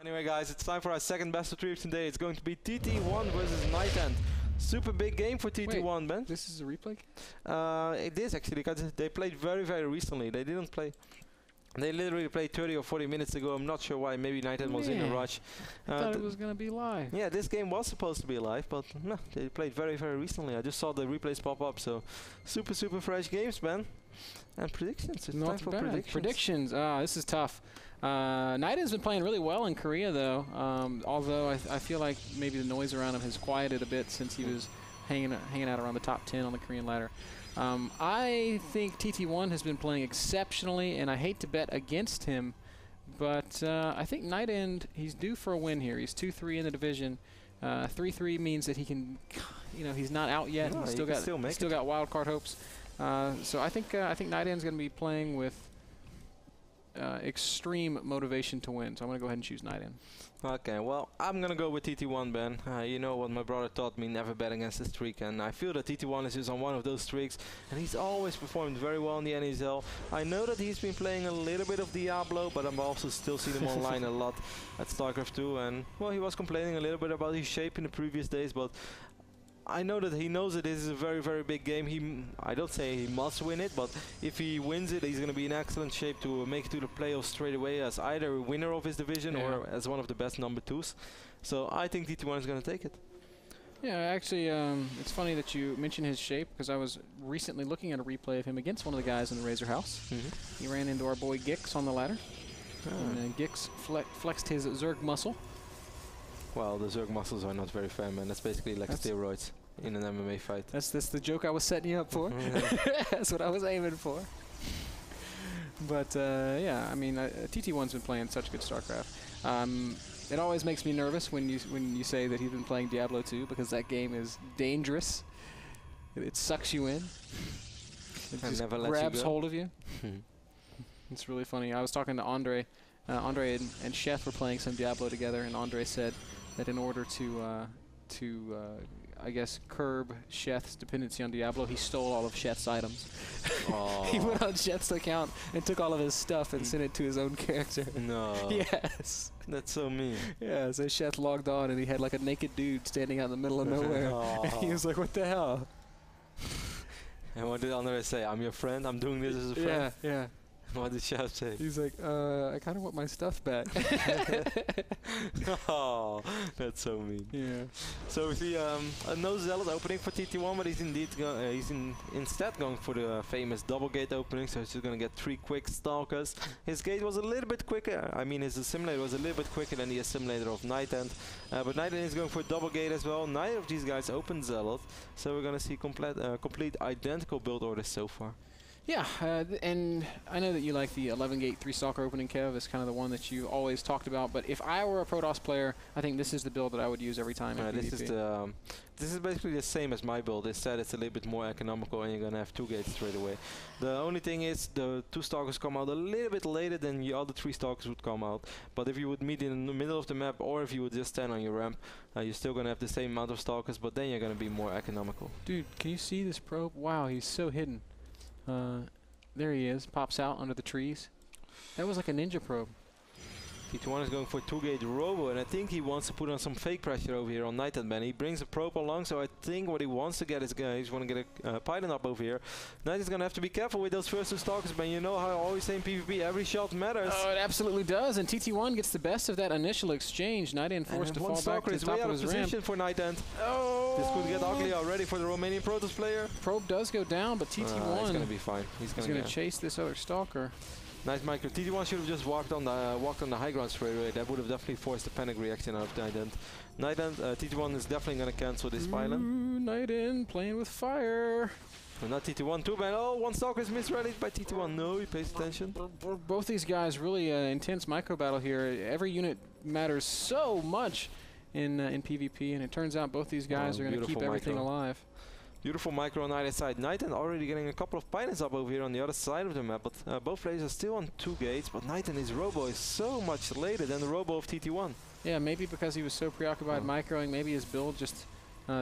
Anyway guys, it's time for our second best of 3 today. It's going to be TT1 versus NightEnD. Super big game for TT1, Ben. This is a replay game? It is actually, because they played very recently. They didn't play... They literally played 30 or 40 minutes ago. I'm not sure why. Maybe NightEnD was in a rush. I thought it was going to be live. Yeah, this game was supposed to be live, but no, they played very recently. I just saw the replays pop up, so super fresh games, man. And predictions. It's time for predictions. This is tough. NightEnd's been playing really well in Korea, though. Although I feel like maybe the noise around him has quieted a bit since he was hanging out around the top 10 on the Korean ladder. I think TT1 has been playing exceptionally, and I hate to bet against him, but I think NightEnD, he's due for a win here. He's 2-3 in the division. 3-3 means that he can, you know, he's not out yet. No, he's still got wild card hopes. So I think NightEnd's going to be playing with extreme motivation to win. So I'm going to go ahead and choose NightEnD. Okay, well, I'm going to go with TT1, Ben. You know what my brother taught me, never bet against the streak. And I feel that TT1 is just on one of those streaks. And he's always performed very well in the NASL. I know that he's been playing a little bit of Diablo, but I'm also still seeing him online a lot at Starcraft II. And, well, he was complaining a little bit about his shape in the previous days, but I know that he knows that this is a very big game. I don't say he must win it, but if he wins it, he's going to be in excellent shape to make it to the playoffs straight away as either a winner of his division or as one of the best number 2s. So I think TT1 is going to take it. Yeah, actually, it's funny that you mentioned his shape, because I was recently looking at a replay of him against one of the guys in the Razor House. He ran into our boy Gix on the ladder, and Gix flexed his Zerg muscle. Well, the Zerg muscles are not very fair, man. That's basically like steroids in an MMA fight. That's the joke I was setting you up for. That's what I was aiming for. But yeah, I mean, TT1's been playing such good StarCraft. It always makes me nervous when you say that he's been playing Diablo 2, because that game is dangerous. It sucks you in. It just grabs hold of you. It's really funny. I was talking to Andre. Andre and Chef were playing some Diablo together, and Andre said that in order to I guess, curb Sheth's dependency on Diablo, he stole all of Sheth's items. He went on Sheth's account and took all of his stuff and sent it to his own character. No. Yes. That's so mean. Yeah, so Sheth logged on and he had like a naked dude standing out in the middle of nowhere. And he was like, what the hell? And what did Andre say? I'm your friend, I'm doing this as a friend? Yeah. What did Chef say? He's like, I kind of want my stuff back. Oh, that's so mean. Yeah. So we see no zealot opening for TT1, but he's indeed instead going for the famous double gate opening. So he's just going to get 3 quick stalkers. His gate was a little bit quicker. I mean, his assimilator was a little bit quicker than the assimilator of NightEnD. But NightEnD is going for a double gate as well. Neither of these guys open zealot, so we're going to see complete identical build orders so far. Yeah, and I know that you like the 11-gate 3-stalker opening, Kev. It's kind of the one that you always talked about. But if I were a Protoss player, I think this is the build that I would use every time in PvP. This is basically the same as my build. Instead, it's a little bit more economical, and you're going to have 2 gates straight away. The only thing is the 2 stalkers come out a little bit later than the other 3 stalkers would come out. But if you would meet in the middle of the map, or if you would just stand on your ramp, you're still going to have the same amount of stalkers, but then you're going to be more economical. Dude, can you see this probe? Wow, he's so hidden. There he is, pops out under the trees. That was like a ninja probe. TT1 is going for 2-gate robo, and I think he wants to put on some fake pressure over here on NightEnD, man. He brings a probe along, so I think what he wants to get is he's going to get a Python up over here. NightEnd's going to have to be careful with those first 2 stalkers, man. You know how I always say in PvP, every shot matters. Oh, it absolutely does, and TT1 gets the best of that initial exchange. NightEnD forced to fall back to the top of his ramp. For NightEnD. Oh! This could get ugly already for the Romanian Protoss player. Probe does go down, but TT1 he's going to be fine. He's going to chase this other stalker. Nice micro. TT1 should have just walked on the high ground straight away. That would have definitely forced a panic reaction out of NightEnD. TT1 is definitely going to cancel this pylon. NightEnD playing with fire. And not TT1 too, man. Oh, 1 stalker is misread by TT1. No, he pays attention. Both these guys really intense micro battle here. Every unit matters so much in PvP, and it turns out both these guys are going to keep everything alive. Beautiful micro on either side. NightEnD already getting a couple of pylons up over here on the other side of the map, but both players are still on 2 gates, but NightEnD, his robo is so much later than the robo of TT1. Yeah, maybe because he was so preoccupied microing, maybe his build just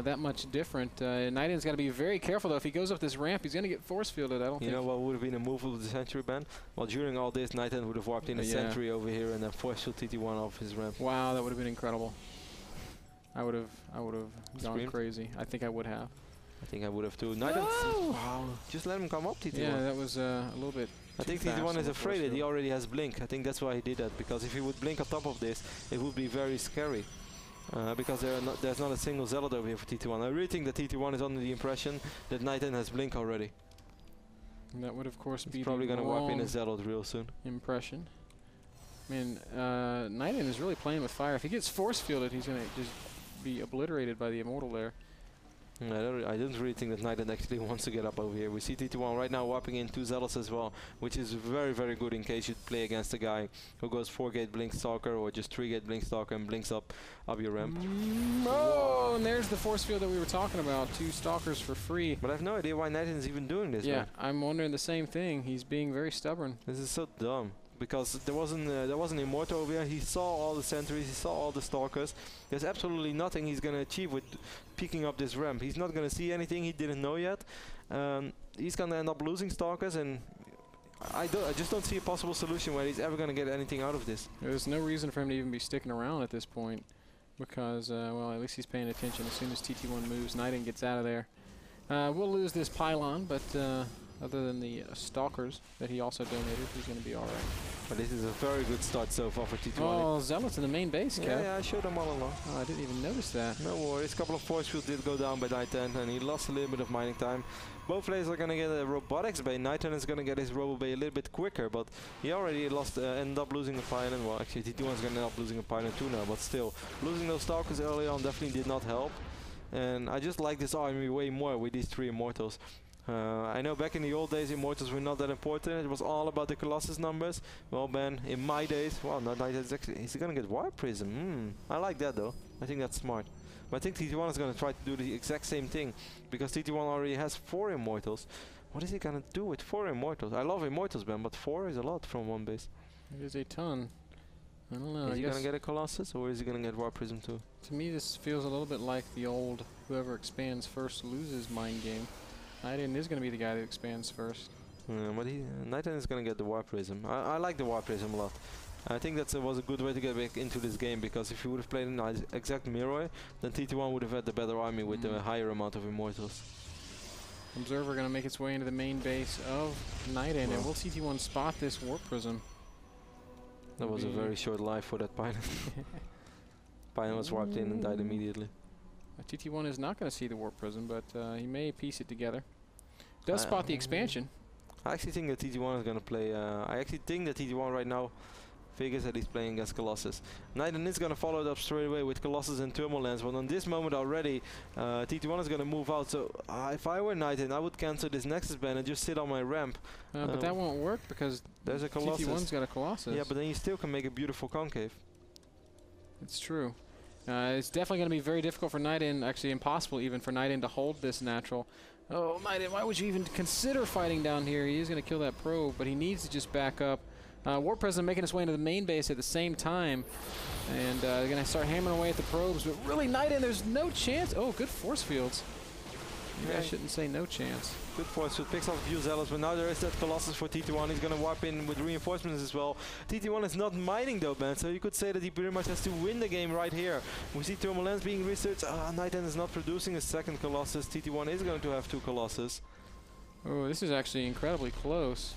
that much different. NightEnd's got to be very careful, though. If he goes up this ramp, he's going to get force fielded. I don't think. You know what would have been a move of the Sentry ban? Well, during all this, NightEnd would have warped in a Sentry over here and then force field TT1 off his ramp. Wow, that would have been incredible. I would have gone crazy. I think I would have. I think I would have too. NightEnd, wow, just let him come up, TT1. Yeah, that was a little bit. I think TT1 is afraid that he already has blink. I think that's why he did that, because if he would blink on top of this, it would be very scary. Because there's not a single Zealot over here for TT1. I really think that TT1 is under the impression that NightEnd has blink already. And that would, of course, be probably going to warp in a Zealot real soon. Impression. I mean, NightEnd is really playing with fire. If he gets force fielded, he's going to just be obliterated by the Immortal there. I don't really think that NightEnd actually wants to get up over here. We see TT1 right now warping in 2 Zealots as well, which is very, very good in case you play against a guy who goes 4-gate Blink Stalker or just 3-gate Blink Stalker and blinks up your ramp. Oh, and there's the force field that we were talking about. 2 Stalkers for free. But I have no idea why NightEnd is even doing this. Yeah, I'm wondering the same thing. He's being very stubborn. This is so dumb. Because there wasn't Immortal over here. He saw all the sentries, he saw all the stalkers. There's absolutely nothing he's gonna achieve with picking up this ramp. He's not gonna see anything he didn't know yet. He's gonna end up losing stalkers, and I just don't see a possible solution where he's ever gonna get anything out of this. There's no reason for him to even be sticking around at this point, because well, at least he's paying attention. As soon as TT1 moves, NightEnd gets out of there. We'll lose this pylon, but other than the stalkers that he also donated, he's going to be all right. But this is a very good start so far for TT1. Oh, Zealots in the main base, Kev. Yeah, I showed them all along. Oh, I didn't even notice that. No worries. A couple of force fields did go down by NightEnd, and he lost a little bit of mining time. Both players are going to get a robotics bay. NightEnd is going to get his robo bay a little bit quicker, but he already lost, ended up losing a pylon. Well, actually, TT1 is going to end up losing a pylon too now, but still, losing those stalkers early on definitely did not help. And I just like this army way more with these 3 Immortals. I know back in the old days, Immortals were not that important. It was all about the Colossus numbers. Well, Ben, in my days, well, not like that's actually, he's gonna get Warp Prism. I like that though. I think that's smart. But I think TT1 is gonna try to do the exact same thing, because TT1 already has 4 Immortals. What is he gonna do with 4 Immortals? I love Immortals, Ben, but 4 is a lot from one base. It is a ton. I don't know. Is he gonna get a Colossus, or is he gonna get Warp Prism too? To me, this feels a little bit like the old whoever expands first loses mind game. NightEnd is going to be the guy that expands first. But NightEnd is going to get the Warp Prism. I like the Warp Prism a lot. I think that was a good way to get back into this game, because if you would have played an exact Mirror, then TT1 would have had the better army with a higher amount of Immortals. Observer going to make its way into the main base of NightEnd, and will TT1 spot this Warp Prism? That was a very short life for that Pylon. Pylon was warped in and died immediately. TT1 is not going to see the Warp Prism, but he may piece it together. Does spot the expansion. I actually think that TT1 is going to play... I actually think that TT1 right now figures that he's playing against Colossus. NightEnd is going to follow it up straight away with Colossus and Thermal Lens, but on this moment already, TT1 is going to move out. So if I were NightEnd, I would cancel this Nexus ban and just sit on my ramp. But that won't work, because there's a Colossus. TT1's got a Colossus. Yeah, but then you still can make a beautiful concave. It's true. It's definitely going to be very difficult for NightEnd, actually impossible even for NightEnd to hold this natural. Oh, NightEnd, why would you even consider fighting down here? He is going to kill that probe, but he needs to just back up. Warp Prism making its way into the main base at the same time. And they're going to start hammering away at the probes, but really NightEnd, there's no chance. Oh, good force fields. Maybe I shouldn't say no chance. Good force field, picks off a few Zealots, but now there is that Colossus for TT1. He's going to warp in with reinforcements as well. TT1 is not mining though, man, so you could say that he pretty much has to win the game right here. We see Thermal Lens being researched. NightEnd is not producing a second Colossus. TT1 is going to have 2 Colossus. Oh, this is actually incredibly close.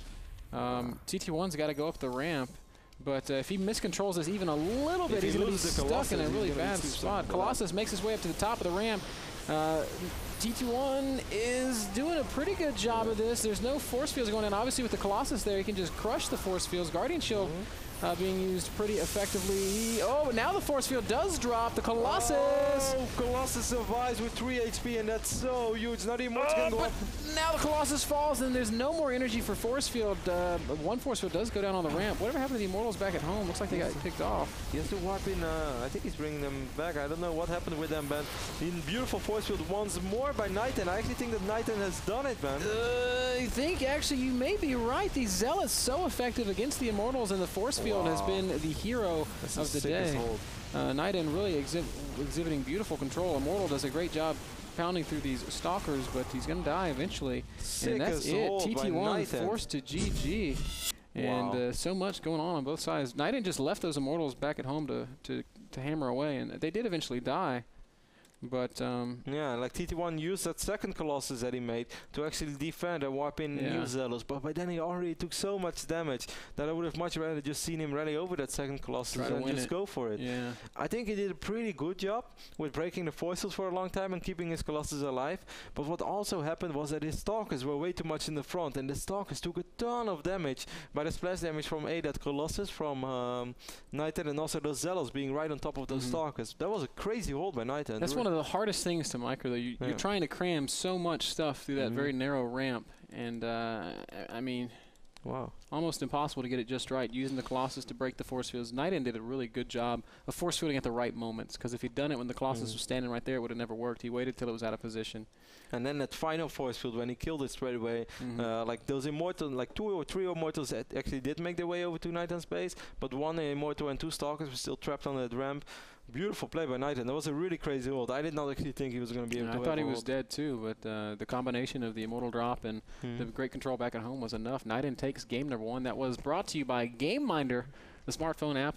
TT1's got to go up the ramp, but if he miscontrols this even a little bit, he's going to be stuck in a really bad spot. Colossus makes his way up to the top of the ramp. TT1 is doing a pretty good job of this. There's no force fields going on. Obviously, with the Colossus there, he can just crush the force fields. Guardian Shield being used pretty effectively. Oh, but now the force field does drop. The Colossus. Oh, Colossus survives with 3 HP, and that's so huge. Not even much can go up. Now the Colossus falls, and there's no more energy for force field. One force field does go down on the ramp. Whatever happened to the Immortals back at home? Looks like they got picked off. He has to warp in. I think he's bringing them back. I don't know what happened with them, Ben. Beautiful force field once more by NightEnd. I actually think that NightEnd has done it, man. I think actually you may be right. These Zealots so effective against the Immortals, and the force field has been the hero of the day. NightEnD really exhibiting beautiful control. Immortal does a great job pounding through these stalkers, but he's going to die eventually. Sick and that's it. TT1 NightEnD. forced to GG. Wow. And so much going on both sides. NightEnD just left those Immortals back at home to hammer away, and they did eventually die. But yeah, like TT1 used that second Colossus that he made to actually defend and wipe in new Zealous, but by then he already took so much damage that I would have much rather just seen him rally over that second Colossus and just go for it. Yeah. I think he did a pretty good job with breaking the fossils for a long time and keeping his Colossus alive, but what also happened was that his Stalkers were way too much in the front, and the Stalkers took a ton of damage by the splash damage from that Colossus from NightEnD, and also those Zealous being right on top of those Stalkers. That was a crazy hold by NightEnD. That's one of the hardest things to micro, though. You're trying to cram so much stuff through that very narrow ramp, and I mean, wow, almost impossible to get it just right. Using the Colossus to break the force fields. NightEnD did a really good job of force fielding at the right moments, because if he'd done it when the Colossus was standing right there, it would have never worked. He waited till it was out of position. And then that final force field, when he killed it straight away, like those Immortal, like 2 or 3 Immortals actually did make their way over to NightEnd's base, but 1 Immortal and 2 Stalkers were still trapped on that ramp. Beautiful play by NightEnD. That was a really crazy hold. I did not actually think he was going to be able to I thought he was dead too, but the combination of the Immortal drop and the great control back at home was enough. NightEnD takes game number 1. That was brought to you by GameMinder, the smartphone app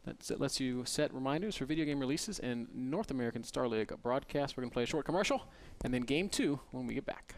that lets you set reminders for video game releases and North American Star League broadcast. We're going to play a short commercial and then game 2 when we get back.